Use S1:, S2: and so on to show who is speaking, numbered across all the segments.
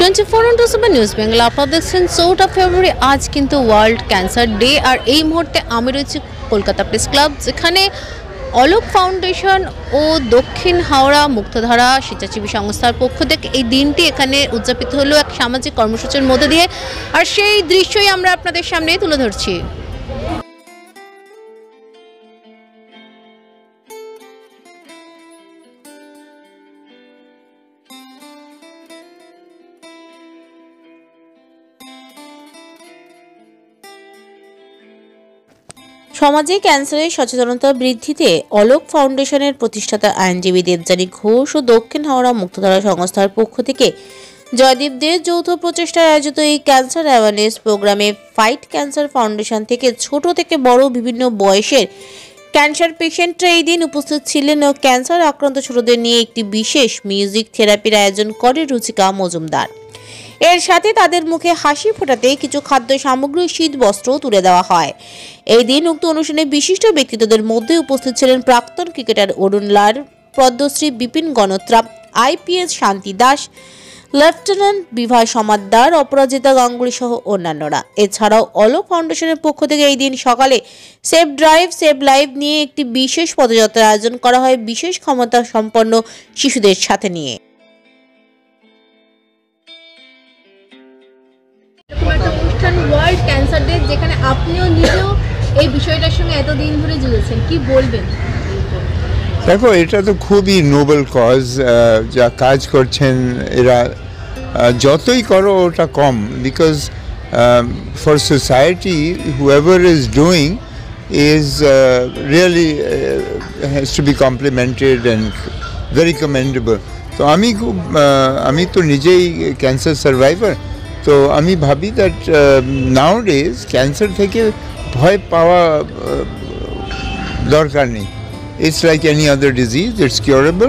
S1: 24/7 news Bangla আপনারা দেখছেন 4টা ফেব্রুয়ারি। আজ কিন্তু ওয়ার্ল্ড ক্যান্সার ডে। আর এই মুহূর্তে আমি রয়েছি কলকাতা প্রেস ক্লাব, যেখানে অলোক ফাউন্ডেশন ও দক্ষিণ হাওড়া মুক্তধারা স্বেচ্ছাসেবী সংস্থার পক্ষ থেকে এই দিনটি এখানে উদযাপিত হলো এক সামাজিক কর্মসূচির মধ্যে দিয়ে। আর সেই দৃশ্যই আমরা আপনাদের সামনে তুলে ধরছি। সমাজে ক্যান্সারের সচেতনতা বৃদ্ধিতে অলোক ফাউন্ডেশনের প্রতিষ্ঠাতা আইনজীবী দেবযানী ঘোষ ও দক্ষিণ হাওড়া মুক্তধারা সংস্থার পক্ষ থেকে জয়দীপ দের যৌথ প্রচেষ্টায় আয়োজিত এই ক্যান্সার অ্যাওয়ারনেস প্রোগ্রামে ফাইট ক্যান্সার ফাউন্ডেশন থেকে ছোট থেকে বড় বিভিন্ন বয়সের ক্যান্সার পেশেন্টরা এই দিন উপস্থিত ছিলেন ও ক্যান্সার আক্রান্ত ছোটদের নিয়ে একটি বিশেষ মিউজিক থেরাপির আয়োজন করে রুচিকা মজুমদার। এর সাথে তাদের মুখে হাসি ফোটাতে কিছু খাদ্য সামগ্রী, শীত বস্ত্র তুলে দেওয়া হয়। এই দিন উক্ত অনুষ্ঠানে বিশিষ্ট ব্যক্তিত্বদের মধ্যে উপস্থিত ছিলেন প্রাক্তন ক্রিকেটার অরুণ লাল, পদ্মশ্রী বিপিন গণত্রা, IPS শান্তি দাস, লেফটেন্যান্ট বিভা সমাদ্দার, অপরাজিতা গাঙ্গুলি সহ অন্যান্যরা। এছাড়াও অলোক ফাউন্ডেশনের পক্ষ থেকে এই দিন সকালে সেভ ড্রাইভ সেভ লাইভ নিয়ে একটি বিশেষ পদযাত্রার আয়োজন করা হয় বিশেষ ক্ষমতা সম্পন্ন শিশুদের সাথে নিয়ে। ওয়ার্ল্ড ক্যান্সার ডে, যেখানে আপনিও নিজেও এই বিষয়টার সঙ্গে এতদিন ধরে জুড়েছেন, কি বলবেন?
S2: দেখো, এটা তো খুবই নোবেল কজ, যা কাজ করছেন এরা, যতই করো ওটা কম, because for society whoever is doing is really has to be complimented and very commendable. তো আমি তো নিজেই ক্যান্সার সার্ভাইভার, তো আমি ভাবি দ্যাট নাও ডেজ ক্যান্সার থেকে ভয় পাওয়া দরকার নেই। It's like any other disease, it's curable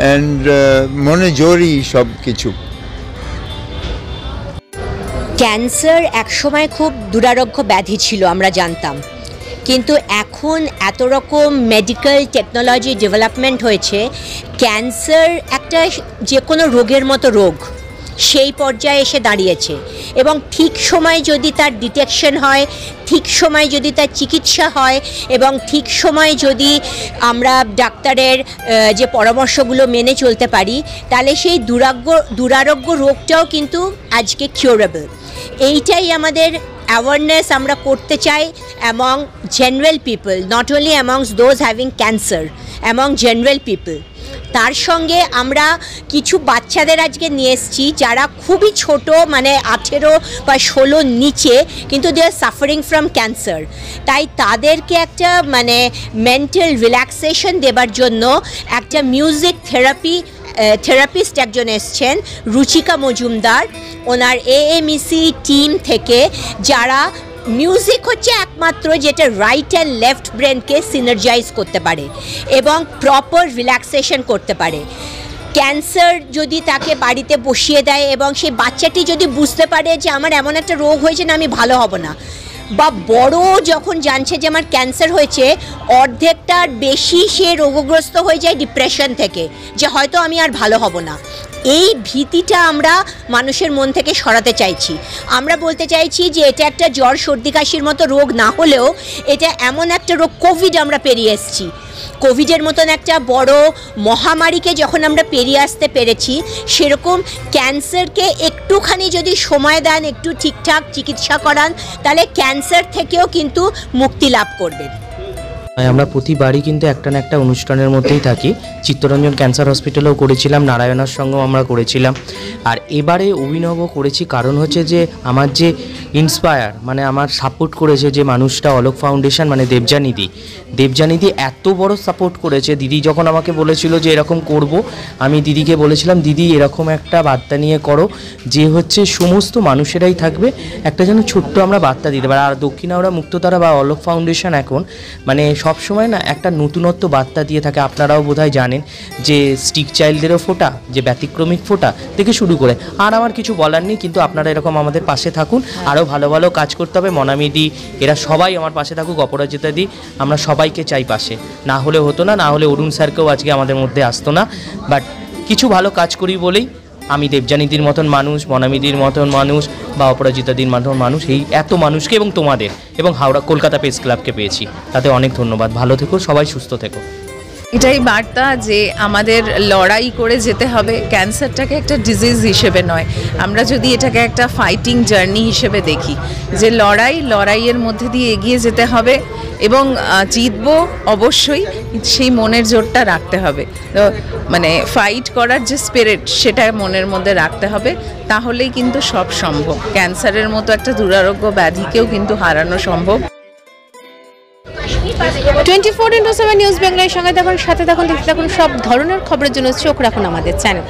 S2: and মনে জোরই সব কিছু।
S3: ক্যান্সার একসময় খুব দুরারোগ্য ব্যাধি ছিল, আমরা জানতাম, কিন্তু এখন এত রকম মেডিকেল টেকনোলজি ডেভেলপমেন্ট হয়েছে, ক্যান্সার একটা যে কোনো রোগের মতো রোগ সেই পর্যায়ে এসে দাঁড়িয়েছে। এবং ঠিক সময় যদি তার ডিটেকশন হয়, ঠিক সময় যদি তার চিকিৎসা হয় এবং ঠিক সময় যদি আমরা ডাক্তারের যে পরামর্শগুলো মেনে চলতে পারি, তাহলে সেই দুরারোগ্য রোগটাও কিন্তু আজকে কিউরেবল। এইটাই আমাদের অ্যাওয়ারনেস আমরা করতে চাই among general people, not only amongst those having cancer, among general people. তার সঙ্গে আমরা কিছু বাচ্চাদের আজকে নিয়ে এসেছি যারা খুবই ছোট, মানে 18 বা 16 নিচে, কিন্তু দে আর সাফারিং ফ্রম ক্যান্সার। তাই তাদেরকে একটা মানে মেন্টাল রিল্যাক্সেশন দেবার জন্য একটা মিউজিক থেরাপিস্ট একজন এসছেন, রুচিকা মজুমদার, ওনার AMEC টিম থেকে, যারা মিউজিক হচ্ছে একমাত্র যেটা রাইট অ্যান্ড লেফট ব্রেনকে সিনার্জাইজ করতে পারে এবং প্রপার রিল্যাক্সেশন করতে পারে। ক্যান্সার যদি তাকে বাড়িতে বসিয়ে দেয় এবং সেই বাচ্চাটি যদি বুঝতে পারে যে আমার এমন একটা রোগ হয়েছে না, আমি ভালো হব না, বা বড় যখন জানছে যে আমার ক্যান্সার হয়েছে, অর্ধেকটার বেশি সে রোগগ্রস্ত হয়ে যায় ডিপ্রেশন থেকে, যে হয়তো আমি আর ভালো হব না। এই ভীতিটা আমরা মানুষের মন থেকে সরাতে চাইছি। আমরা বলতে চাইছি যে এটা একটা জ্বর সর্দি কাশির মতো রোগ না হলেও এটা এমন একটা রোগ, কোভিড আমরা পেরিয়ে এসেছি, কোভিডের মতন একটা বড় মহামারীকে যখন আমরা পেরিয়ে আসতে পেরেছি, সেরকম ক্যান্সারকে একটুখানি যদি সময় দেন, একটু ঠিকঠাক চিকিৎসা করান, তাহলে ক্যান্সার থেকেও কিন্তু মুক্তি লাভ করবেন।
S4: আমরা প্রতিবারই কিন্তু একটা না একটা অনুষ্ঠানের মধ্যেই থাকি। চিত্তরঞ্জন ক্যান্সার হসপিটালেও করেছিলাম, নারায়ণার সঙ্গেও আমরা করেছিলাম, আর এবারে অভিনব করেছি। কারণ হচ্ছে যে আমার যে ইন্সপায়ার, মানে আমার সাপোর্ট করেছে যে মানুষটা, অলোক ফাউন্ডেশন, মানে দেবযানীদি এত বড় সাপোর্ট করেছে। দিদি যখন আমাকে বলেছিল যে এরকম করব, আমি দিদিকে বলেছিলাম, দিদি এরকম একটা বার্তা নিয়ে করো যে হচ্ছে সমস্ত মানুষেরাই থাকবে, একটা যেন ছোট্ট আমরা বার্তা দিতে পারি। আর দক্ষিণ হাওড়া মুক্তধারা বা অলোক ফাউন্ডেশন এখন মানে সবসময় না একটা নতুনত্ব বার্তা দিয়ে থাকে। আপনারাও বোধহয় জানেন যে স্টিক চাইল্ডদেরও ফোটা, যে ব্যতিক্রমিক ফোটা থেকে শুরু করে। আর আমার কিছু বলার নেই, কিন্তু আপনারা এরকম আমাদের পাশে থাকুন, আরও ভালো ভালো কাজ করতে হবে। মনামিদি এরা সবাই আমার পাশে থাকুক, অপরাজিতা দি, আমরা সবাইকে চাই পাশে। না হলে হতো না, না হলে অরুণ স্যারকেও আজকে আমাদের মধ্যে আসতো না। বাট কিছু ভালো কাজ করি বলেই আমি দেবযানীদির মতন মানুষ, বনামিদির মতন মানুষ বা অপরাজিতাদির মতন মানুষ, এই এত মানুষকে এবং তোমাদের এবং হাওড়া কলকাতা প্রেস ক্লাবকে পেয়েছি, তাতে অনেক ধন্যবাদ। ভালো থেকো সবাই, সুস্থ থেকো।
S5: এটাই বার্তা যে আমাদের লড়াই করে যেতে হবে, ক্যান্সারটাকে একটা ডিজিজ হিসেবে নয়, আমরা যদি এটাকে একটা ফাইটিং জার্নি হিসেবে দেখি, যে লড়াইয়ের মধ্যে দিয়ে এগিয়ে যেতে হবে এবং জিতবো অবশ্যই, সেই মনের জোরটা রাখতে হবে। তো মানে ফাইট করার যে স্পিরিট সেটা মনের মধ্যে রাখতে হবে, তাহলেই কিন্তু সব সম্ভব। ক্যান্সারের মতো একটা দুরারোগ্য ব্যাধিকেও কিন্তু হারানো সম্ভব।
S6: 24x7 নিউজ বাংলার সঙ্গে থাকুন, সাথে থাকুন, দেখতে থাকুন সব ধরনের খবরের জন্য চোখ রাখুন আমাদের চ্যানেল।